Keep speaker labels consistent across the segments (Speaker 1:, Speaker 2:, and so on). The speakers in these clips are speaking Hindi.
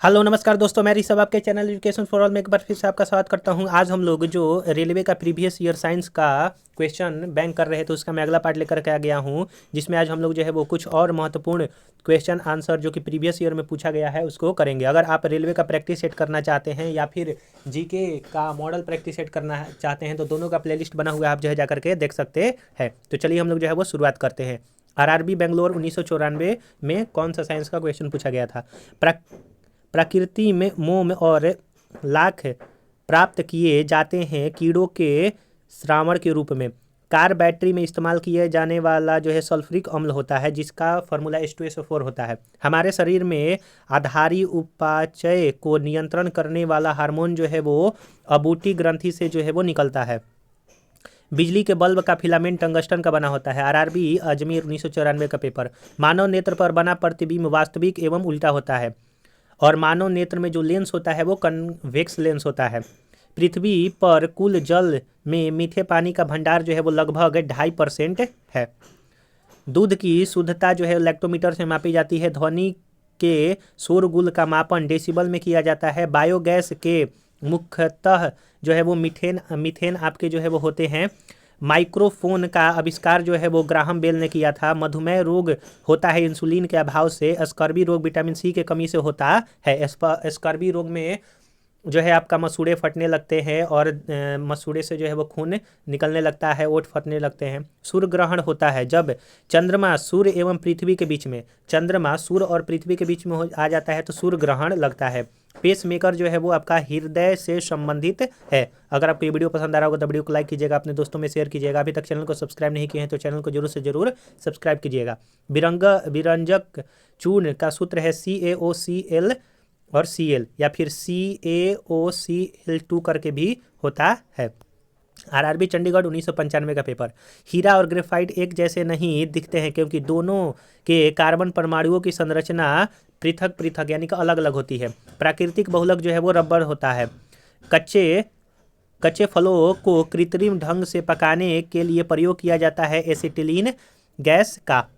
Speaker 1: हेलो नमस्कार दोस्तों, मैं ऋषभ आपके चैनल एजुकेशन फॉर ऑल में एक बार फिर से आपका स्वागत करता हूं। आज हम लोग जो रेलवे का प्रीवियस ईयर साइंस का क्वेश्चन बैंक कर रहे थे उसका मैं अगला पार्ट लेकर के आ गया हूं, जिसमें आज हम लोग जो है वो कुछ और महत्वपूर्ण क्वेश्चन आंसर जो कि प्रीवियस ईयर में पूछा गया है उसको करेंगे। अगर आप रेलवे का प्रैक्टिस सेट करना चाहते हैं या फिर जीके का मॉडल प्रैक्टिस सेट करना चाहते हैं तो दोनों का प्लेलिस्ट बना हुआ है, आप जो है जा करके देख सकते हैं। तो चलिए हम लोग जो है वो शुरुआत करते हैं। आरआरबी बेंगलोर 1994 में कौन सा साइंस का क्वेश्चन पूछा गया था? प्रकृति में मोम और लाख प्राप्त किए जाते हैं कीड़ों के श्रावण के रूप में। कार बैटरी में इस्तेमाल किए जाने वाला जो है सल्फ्यूरिक अम्ल होता है, जिसका फॉर्मूला H2SO4 होता है। हमारे शरीर में आधारी उपापचय को नियंत्रण करने वाला हार्मोन जो है वो अबूटी ग्रंथि से जो है वो निकलता है। बिजली के बल्ब का फिलामेंट टंगस्टन का बना होता है। आरआरबी अजमेर 1994 का पेपर। मानव नेत्र पर बना प्रतिबिंब वास्तविक एवं उल्टा होता है और मानव नेत्र में जो लेंस होता है वो कन्वेक्स लेंस होता है। पृथ्वी पर कुल जल में मीठे पानी का भंडार जो है वो लगभग 2.5% है। दूध की शुद्धता जो है लैक्टोमीटर से मापी जाती है। ध्वनि के शोरगुल का मापन डेसिबल में किया जाता है। बायोगैस के मुख्यतः जो है वो मीथेन आपके जो है वो होते हैं। माइक्रोफोन का आविष्कार जो है वो ग्राहम बेल ने किया था। मधुमेह रोग होता है इंसुलिन के अभाव से। स्कर्वी रोग विटामिन सी के कमी से होता है। स्कर्वी रोग में जो है आपका मसूड़े फटने लगते हैं और मसूड़े से जो है वो खून निकलने लगता है, ओठ फटने लगते हैं। सूर्य ग्रहण होता है जब चंद्रमा सूर्य एवं पृथ्वी के बीच में, चंद्रमा सूर्य और पृथ्वी के बीच में आ जाता है तो सूर्य ग्रहण लगता है। पेस मेकर जो है वो आपका हृदय से संबंधित है। अगर आपको ये वीडियो पसंद आ रहा होगा तो वीडियो को लाइक कीजिएगा, अपने दोस्तों में शेयर कीजिएगा। अभी तक चैनल को सब्सक्राइब नहीं किए हैं तो चैनल को जरूर से जरूर सब्सक्राइब कीजिएगा। विरंजक चूर्ण का सूत्र है CaOCl और Cl या फिर CaOCl2 करके भी होता है। आरआरबी चंडीगढ़ 1995 का पेपर। हीरा और ग्रेफाइट एक जैसे नहीं दिखते हैं क्योंकि दोनों के कार्बन परमाणुओं की संरचना पृथक पृथक यानी कि अलग अलग होती है। प्राकृतिक बहुलक जो है वो रबर होता है। कच्चे फलों को कृत्रिम ढंग से पकाने के लिए प्रयोग किया जाता है एसिटिलीन गैस का।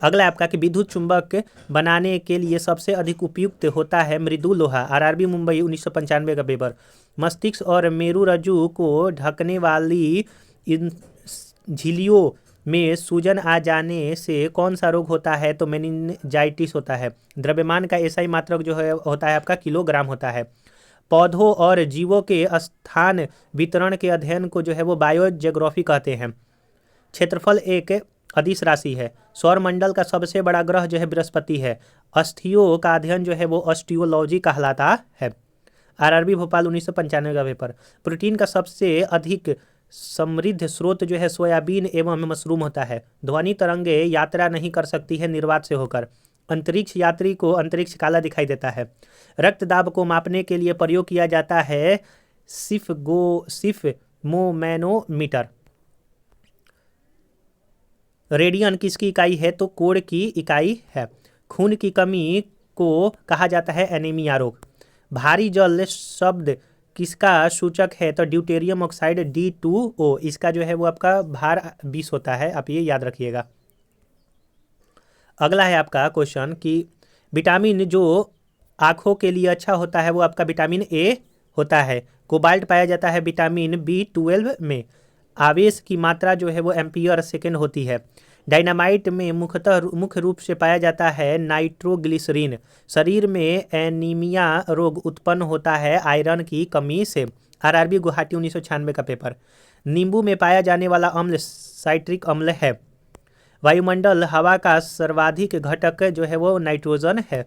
Speaker 1: अगला आपका कि विद्युत चुंबक बनाने के लिए सबसे अधिक उपयुक्त होता है मृदु लोहा। आरआरबी मुंबई 1995 का पेपर। मस्तिष्क और मेरुरज्जु को ढकने वाली इन झिल्लियों में सूजन आ जाने से कौन सा रोग होता है? तो मेनिंजाइटिस होता है। द्रव्यमान का एसआई मात्रक जो है होता है आपका किलोग्राम होता है। पौधों और जीवों के स्थान वितरण के अध्ययन को जो है वो बायोजियोग्राफी कहते हैं। क्षेत्रफल एक अदिश राशि है। सौरमंडल का सबसे बड़ा ग्रह जो है बृहस्पति है। अस्थियों का अध्ययन जो है वो ऑस्टियोलॉजी कहलाता है। आरआरबी भोपाल 1995 का पेपर। प्रोटीन का सबसे अधिक समृद्ध स्रोत जो है सोयाबीन एवं मशरूम होता है। ध्वनि तरंगे यात्रा नहीं कर सकती है निर्वात से होकर। अंतरिक्ष यात्री को अंतरिक्ष काला दिखाई देता है। रक्त दाब को मापने के लिए प्रयोग किया जाता है सिफमोमैनोमीटर। रेडियन किसकी इकाई है? तो कोण की इकाई है। खून की कमी को कहा जाता है एनीमिया रोग। भारी जल शब्द किसका सूचक है? तो ड्यूटेरियम ऑक्साइड D2O। इसका जो है वो आपका भार 20 होता है, आप ये याद रखिएगा। अगला है आपका क्वेश्चन कि विटामिन जो आँखों के लिए अच्छा होता है वो आपका विटामिन ए होता है। कोबाल्ट पाया जाता है विटामिन B12 में। आवेश की मात्रा जो है वो एम्पियर सेकेंड होती है। डायनामाइट में मुख्य रूप से पाया जाता है नाइट्रोग्लिसरीन। शरीर में एनीमिया रोग उत्पन्न होता है आयरन की कमी से। आरआरबी गुवाहाटी 1996 का पेपर। नींबू में पाया जाने वाला अम्ल साइट्रिक अम्ल है। वायुमंडल हवा का सर्वाधिक घटक जो है वो नाइट्रोजन है।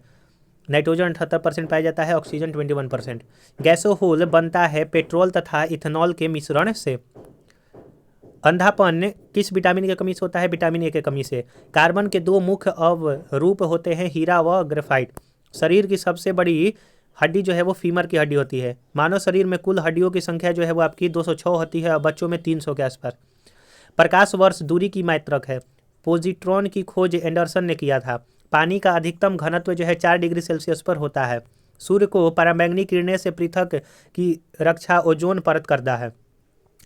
Speaker 1: नाइट्रोजन 78% पाया जाता है, ऑक्सीजन 21%। गैसोहोल बनता है पेट्रोल तथा इथेनॉल के मिश्रण से। अंधापन किस विटामिन की कमी से होता है? विटामिन ए की कमी से। कार्बन के दो मुख्य अवरूप होते हैं, हीरा व ग्रेफाइट। शरीर की सबसे बड़ी हड्डी जो है वो फीमर की हड्डी होती है। मानव शरीर में कुल हड्डियों की संख्या जो है वो आपकी 206 होती है और बच्चों में 300 के आसपास। प्रकाश वर्ष दूरी की मात्रक है। पोजिट्रॉन की खोज एंडरसन ने किया था। पानी का अधिकतम घनत्व जो है 4 डिग्री सेल्सियस पर होता है। सूर्य को पराबैंगनी किरणें से पृथक की रक्षा ओजोन परत करता है।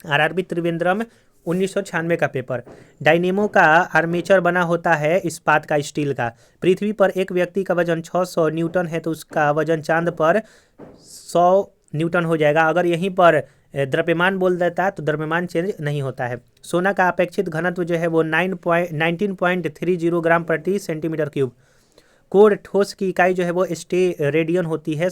Speaker 1: आरआरबी त्रिवेंद्रम 1996 का पेपर। डायनेमो का आर्मेचर बना होता है इस्पात का, स्टील का। पृथ्वी पर एक व्यक्ति का वजन 600 न्यूटन है तो उसका वजन चांद पर 100 न्यूटन हो जाएगा। अगर यहीं पर द्रव्यमान बोल देता है तो द्रव्यमान चेंज नहीं होता है। सोना का अपेक्षित घनत्व जो है वो 19.30 ग्राम प्रति सेंटीमीटर क्यूब। कोर ठोस की इकाई जो है वो रेडियन होती है।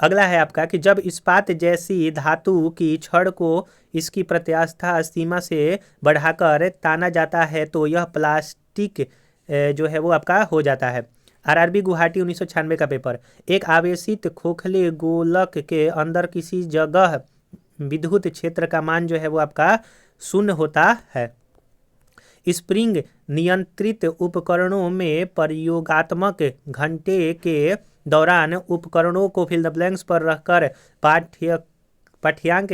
Speaker 1: अगला है आपका कि जब इस्पात जैसी धातु की छड़ को इसकी प्रत्यास्था सीमा से बढ़ाकर ताना जाता है तो यह प्लास्टिक जो है वो आपका हो जाता है। आरआरबी गुवाहाटी 1996 का पेपर। एक आवेशित खोखले गोलक के अंदर किसी जगह विद्युत क्षेत्र का मान जो है वो आपका 0 होता है। स्प्रिंग नियंत्रित उपकरणों में प्रयोगात्मक घंटे के दौरान उपकरणों को फिल द ब्लैंक्स पर रखकर पाठ्यांक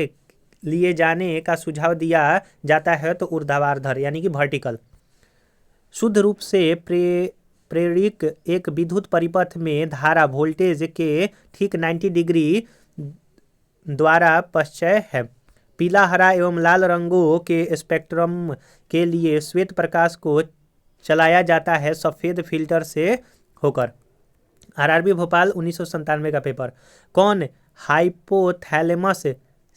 Speaker 1: लिए जाने का सुझाव दिया जाता है तो ऊर्ध्वाधर यानी कि वर्टिकल। शुद्ध रूप से प्रेरिक एक विद्युत परिपथ में धारा वोल्टेज के ठीक 90 डिग्री द्वारा पश्चय है। पीला, हरा एवं लाल रंगों के स्पेक्ट्रम के लिए श्वेत प्रकाश को चलाया जाता है सफ़ेद फिल्टर से होकर। आरआरबी भोपाल 1997 का पेपर। कौन हाइपोथैलेमस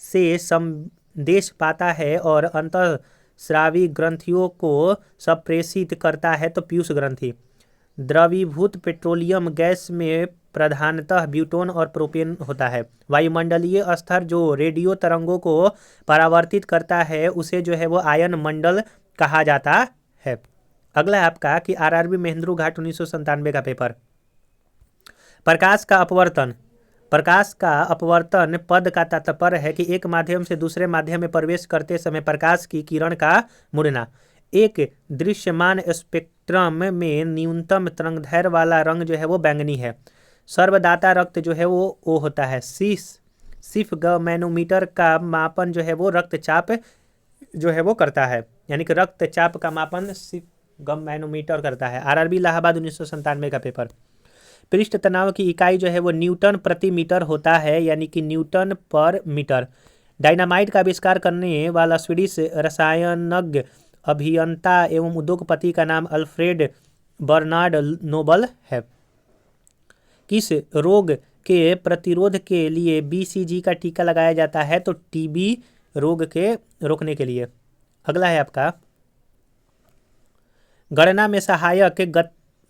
Speaker 1: से संदेश पाता है और अंतःस्रावी ग्रंथियों को संप्रेषित करता है तो पीयूष ग्रंथि। द्रवीभूत पेट्रोलियम गैस में प्रधानतः ब्यूटेन और प्रोपेन होता है। वायुमंडलीय स्तर जो रेडियो तरंगों को परावर्तित करता है उसे जो है वो आयन मंडल कहा जाता है। अगला है आपका कि आरआरबी महेंद्रू घाट 1997 का पेपर। प्रकाश का अपवर्तन। प्रकाश का अपवर्तन पद का तात्पर्य है कि एक माध्यम से दूसरे माध्यम में प्रवेश करते समय प्रकाश की किरण का मुड़ना। एक दृश्यमान स्पेक्ट्रम में न्यूनतम तरंगदैर्घ्य वाला रंग जो है वो बैंगनी है। सर्वदाता रक्त जो है वो होता है। सिर्फ मैनोमीटर का मापन जो है वो रक्तचाप जो है वो करता है, यानी कि रक्तचाप का मापन सिर्फ मैनोमीटर करता है। आरआरबी इलाहाबाद 1997 का पेपर। पृष्ठ तनाव की इकाई जो है वो न्यूटन प्रति मीटर होता है, यानी कि न्यूटन पर मीटर। डायनामाइट का आविष्कार करने वाला स्वीडिश रसायनज्ञ, अभियंता एवं उद्योगपति का नाम अल्फ्रेड बर्नार्ड नोबल है। किस रोग के प्रतिरोध के लिए बीसीजी का टीका लगाया जाता है तो टीबी रोग के रोकने के लिए। अगला है आपका गणना में सहायक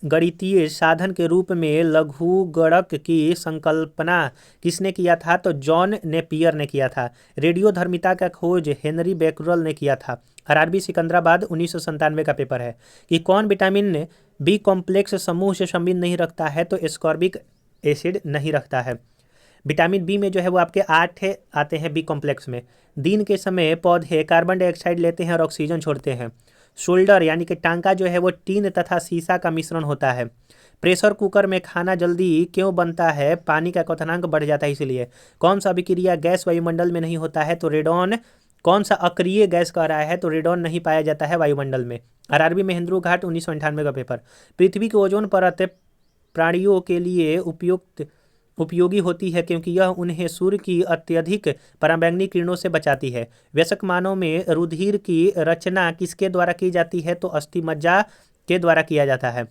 Speaker 1: गणितीय साधन के रूप में लघुगणक की संकल्पना किसने किया था तो जॉन नेपियर ने किया था। रेडियोधर्मिता का खोज हेनरी बेकरल ने किया था। आरआरबी सिकंदराबाद 1997 का पेपर है कि कौन विटामिन बी कॉम्प्लेक्स समूह से संबंध नहीं रखता है तो एस्कॉर्बिक एसिड नहीं रखता है। विटामिन बी में जो है वो आपके 8 आते हैं बी कॉम्प्लेक्स में। दिन के समय पौधे कार्बन डाइऑक्साइड लेते हैं और ऑक्सीजन छोड़ते हैं। शोल्डर यानी कि टांका जो है वो टीन तथा सीसा का मिश्रण होता है। प्रेशर कुकर में खाना जल्दी क्यों बनता है? पानी का क्वथनांक बढ़ जाता है इसलिए। कौन सा अभिक्रिया गैस वायुमंडल में नहीं होता है तो रेडॉन। कौन सा अक्रिय गैस कह रहा है तो रेडॉन नहीं पाया जाता है वायुमंडल में। आरआरबी महेंद्रू घाट 1998 का पेपर। पृथ्वी की ओजोन परत प्राणियों के लिए उपयोगी होती है क्योंकि यह उन्हें सूर्य की अत्यधिक पराबैंगनी किरणों से बचाती है। वयस्क मानव में रुधिर की रचना किसके द्वारा की जाती है तो अस्थिमज्जा के द्वारा किया जाता है।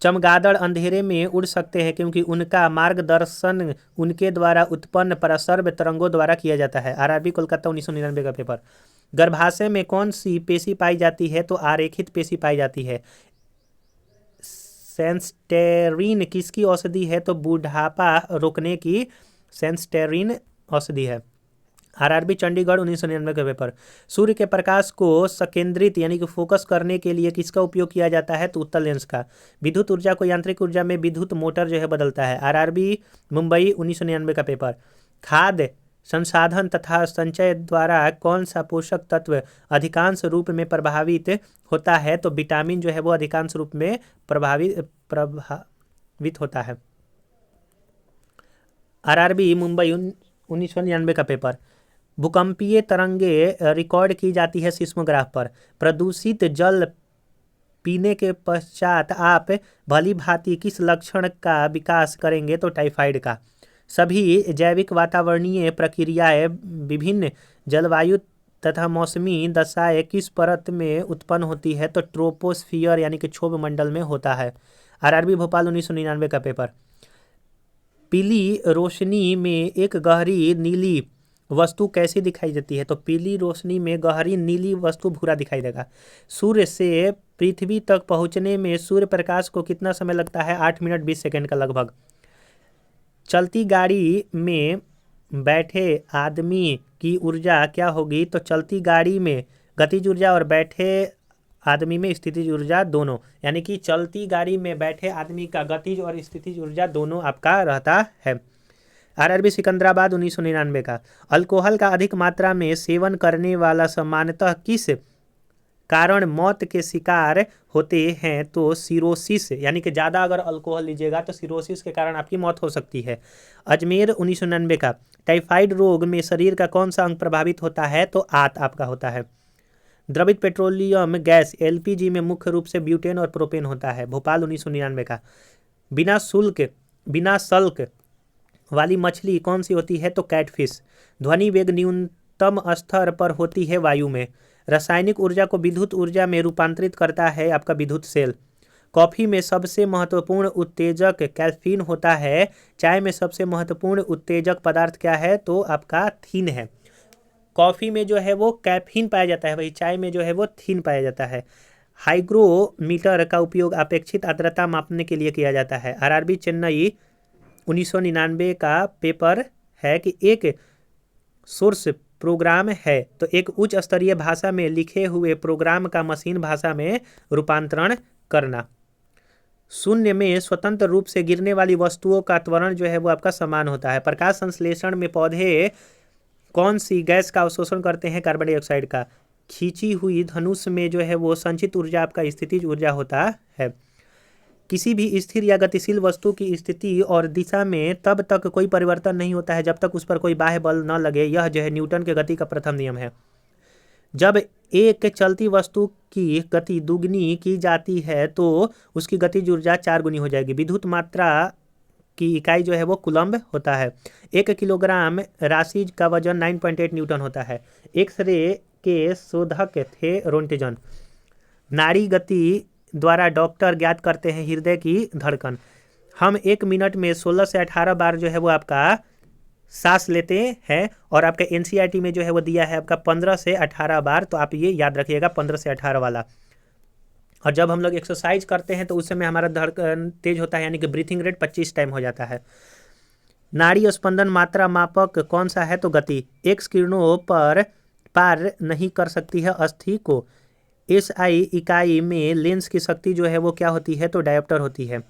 Speaker 1: चमगादड़ अंधेरे में उड़ सकते हैं क्योंकि उनका मार्गदर्शन उनके द्वारा उत्पन्न परासर्व तरंगों द्वारा किया जाता है। आरआरबी कोलकाता 1999 का पेपर। गर्भाशय में कौन सी पेशी पाई जाती है तो आरेखित पेशी पाई जाती है। सेंस्टेरिन किसकी औषधि है तो बुढ़ापा रोकने की सेंस्टेरिन औषधि है। आरआरबी चंडीगढ़ 1999 का पेपर। सूर्य के प्रकाश को संकेंद्रित यानी कि फोकस करने के लिए किसका उपयोग किया जाता है तो उत्तल लेंस का। विद्युत ऊर्जा को यांत्रिक ऊर्जा में विद्युत मोटर जो है बदलता है। आरआरबी मुंबई 1999 का पेपर। खाद्य संसाधन तथा संचय द्वारा कौन सा पोषक तत्व अधिकांश रूप में प्रभावित होता है तो विटामिन जो है वो अधिकांश रूप में प्रभावित होता है। आरआरबी मुंबई 1999 का पेपर। भूकंपीय तरंगे रिकॉर्ड की जाती है सिस्मोग्राफ पर। प्रदूषित जल पीने के पश्चात आप भली भांति किस लक्षण का विकास करेंगे तो टाइफाइड का। सभी जैविक वातावरणीय प्रक्रियाएं विभिन्न जलवायु तथा मौसमी दशाएं किस परत में उत्पन्न होती है? तो ट्रोपोस्फियर यानी कि क्षोभ मंडल में होता है। आरआरबी भोपाल 1999 का पेपर। पीली रोशनी में एक गहरी नीली वस्तु कैसी दिखाई देती है? तो पीली रोशनी में गहरी नीली वस्तु भूरा दिखाई देगा। सूर्य से पृथ्वी तक पहुंचने में सूर्य प्रकाश को कितना समय लगता है? 8 मिनट 20 सेकंड का लगभग। चलती गाड़ी में बैठे आदमी की ऊर्जा क्या होगी? तो चलती गाड़ी में गतिज ऊर्जा और बैठे आदमी में स्थितिज ऊर्जा दोनों, यानी कि चलती गाड़ी में बैठे आदमी का गतिज और स्थितिज ऊर्जा दोनों आपका रहता है। आरआरबी सिकंदराबाद 1999 का। अल्कोहल का अधिक मात्रा में सेवन करने वाला सामान्यतः किस कारण मौत के शिकार होते हैं? तो सिरोसिस, यानी कि ज़्यादा अगर अल्कोहल लीजिएगा तो सिरोसिस के कारण आपकी मौत हो सकती है। अजमेर 1999 का। टाइफाइड रोग में शरीर का कौन सा अंग प्रभावित होता है? तो आंत आपका होता है। द्रवित पेट्रोलियम गैस एलपीजी में मुख्य रूप से ब्यूटेन और प्रोपेन होता है। भोपाल 1999 का। बिना सल्क वाली मछली कौन सी होती है? तो कैटफिश। ध्वनि वेग न्यूनतम स्तर पर होती है वायु में। रासायनिक ऊर्जा को विद्युत ऊर्जा में रूपांतरित करता है आपका विद्युत सेल। कॉफ़ी में सबसे महत्वपूर्ण उत्तेजक कैफीन होता है। चाय में सबसे महत्वपूर्ण उत्तेजक पदार्थ क्या है? तो आपका थीन है। कॉफ़ी में जो है वो कैफीन पाया जाता है, वही चाय में जो है वो थीन पाया जाता है। हाइग्रोमीटर का उपयोग अपेक्षित आर्द्रता मापने के लिए किया जाता है। आरआरबी चेन्नई 1999 का पेपर है कि एक सोर्स प्रोग्राम है तो एक उच्च स्तरीय भाषा में लिखे हुए प्रोग्राम का मशीन भाषा में रूपांतरण करना। शून्य में स्वतंत्र रूप से गिरने वाली वस्तुओं का त्वरण जो है वो आपका समान होता है। प्रकाश संश्लेषण में पौधे कौन सी गैस का अवशोषण करते हैं? कार्बन डाइऑक्साइड का। खींची हुई धनुष में जो है वो संचित ऊर्जा आपका स्थितिज ऊर्जा होता है। किसी भी स्थिर या गतिशील वस्तु की स्थिति और दिशा में तब तक कोई परिवर्तन नहीं होता है जब तक उस पर कोई बाह्य बल न लगे। यह जो है न्यूटन के गति का प्रथम नियम है। जब एक चलती वस्तु की गति दुगनी की जाती है तो उसकी गतिज ऊर्जा 4 गुनी हो जाएगी। विद्युत मात्रा की इकाई जो है वो कूलम्ब होता है। 1 किलोग्राम राशि का वजन 9.8 न्यूटन होता है। एक्सरे के शोधक थे रोंटेजन। नाड़ी गति द्वारा डॉक्टर ज्ञात करते हैं हृदय की धड़कन। हम 1 मिनट में 16 से 18 बार जो है वो आपका सांस लेते हैं और आपका एनसीईआरटी में जो है वो दिया है आपका 15 से 18 बार, तो आप ये याद रखिएगा 15 से 18 वाला। और जब हम लोग एक्सरसाइज करते हैं तो उस समय हमारा धड़कन तेज होता है, यानी कि ब्रीथिंग रेट 25 टाइम हो जाता है। नाड़ी स्पंदन मात्रा मापक कौन सा है? तो गति। एक्स किरणों पर पार नहीं कर सकती है अस्थि को। एसआई इकाई में लेंस की शक्ति जो है वो क्या होती है? तो डायोप्टर होती है।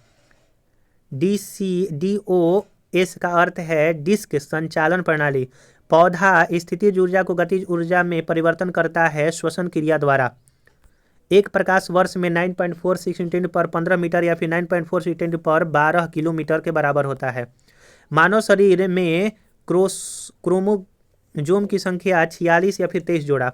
Speaker 1: DOS का अर्थ है डिस्क संचालन प्रणाली। पौधा स्थितिज ऊर्जा को गतिज ऊर्जा में परिवर्तन करता है श्वसन क्रिया द्वारा। एक प्रकाश वर्ष में 9.46 × 10⁻15 मीटर या फिर 9.46 × 10⁻12 किलोमीटर के बराबर होता है। मानव शरीर में क्रोमोजोम की संख्या 46 या फिर 23 जोड़ा।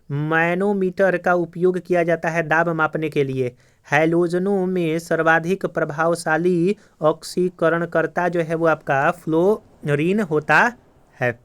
Speaker 1: मैनोमीटर का उपयोग किया जाता है दाब मापने के लिए। हैलोजनों में सर्वाधिक प्रभावशाली ऑक्सीकरणकर्ता जो है वो आपका फ्लोरीन होता है।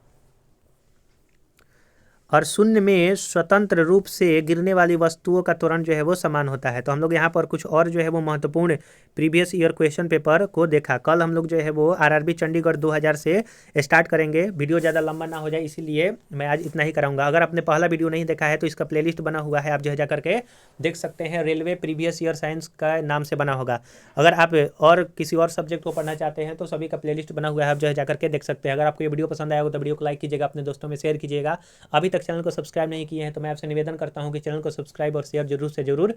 Speaker 1: और शून्य में स्वतंत्र रूप से गिरने वाली वस्तुओं का त्वरण जो है वो समान होता है। तो हम लोग यहाँ पर कुछ और जो है वो महत्वपूर्ण प्रीवियस ईयर क्वेश्चन पेपर को देखा। कल हम लोग जो है वो आरआरबी चंडीगढ़ 2000 से स्टार्ट करेंगे। वीडियो ज़्यादा लंबा ना हो जाए इसीलिए मैं आज इतना ही कराऊंगा। अगर आपने पहला वीडियो नहीं देखा है तो इसका प्लेलिस्ट बना हुआ है, आप जो है जा करके देख सकते हैं। रेलवे प्रीवियस ईयर साइंस का नाम से बना होगा। अगर आप और किसी और सब्जेक्ट को पढ़ना चाहते हैं तो सभी का प्लेलिस्ट बना हुआ है, आप जो है जा करके देख सकते हैं। अगर आपको ये वीडियो पसंद आया हो तो वीडियो को लाइक कीजिएगा, अपने दोस्तों में शेयर कीजिएगा। अभी चैनल को सब्सक्राइब नहीं किए हैं तो मैं आपसे निवेदन करता हूं कि चैनल को सब्सक्राइब और शेयर जरूर से जरूर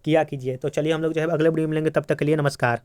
Speaker 1: किया कीजिए। तो चलिए हम लोग जो है अगले वीडियो में मिलेंगे, तब तक के लिए नमस्कार।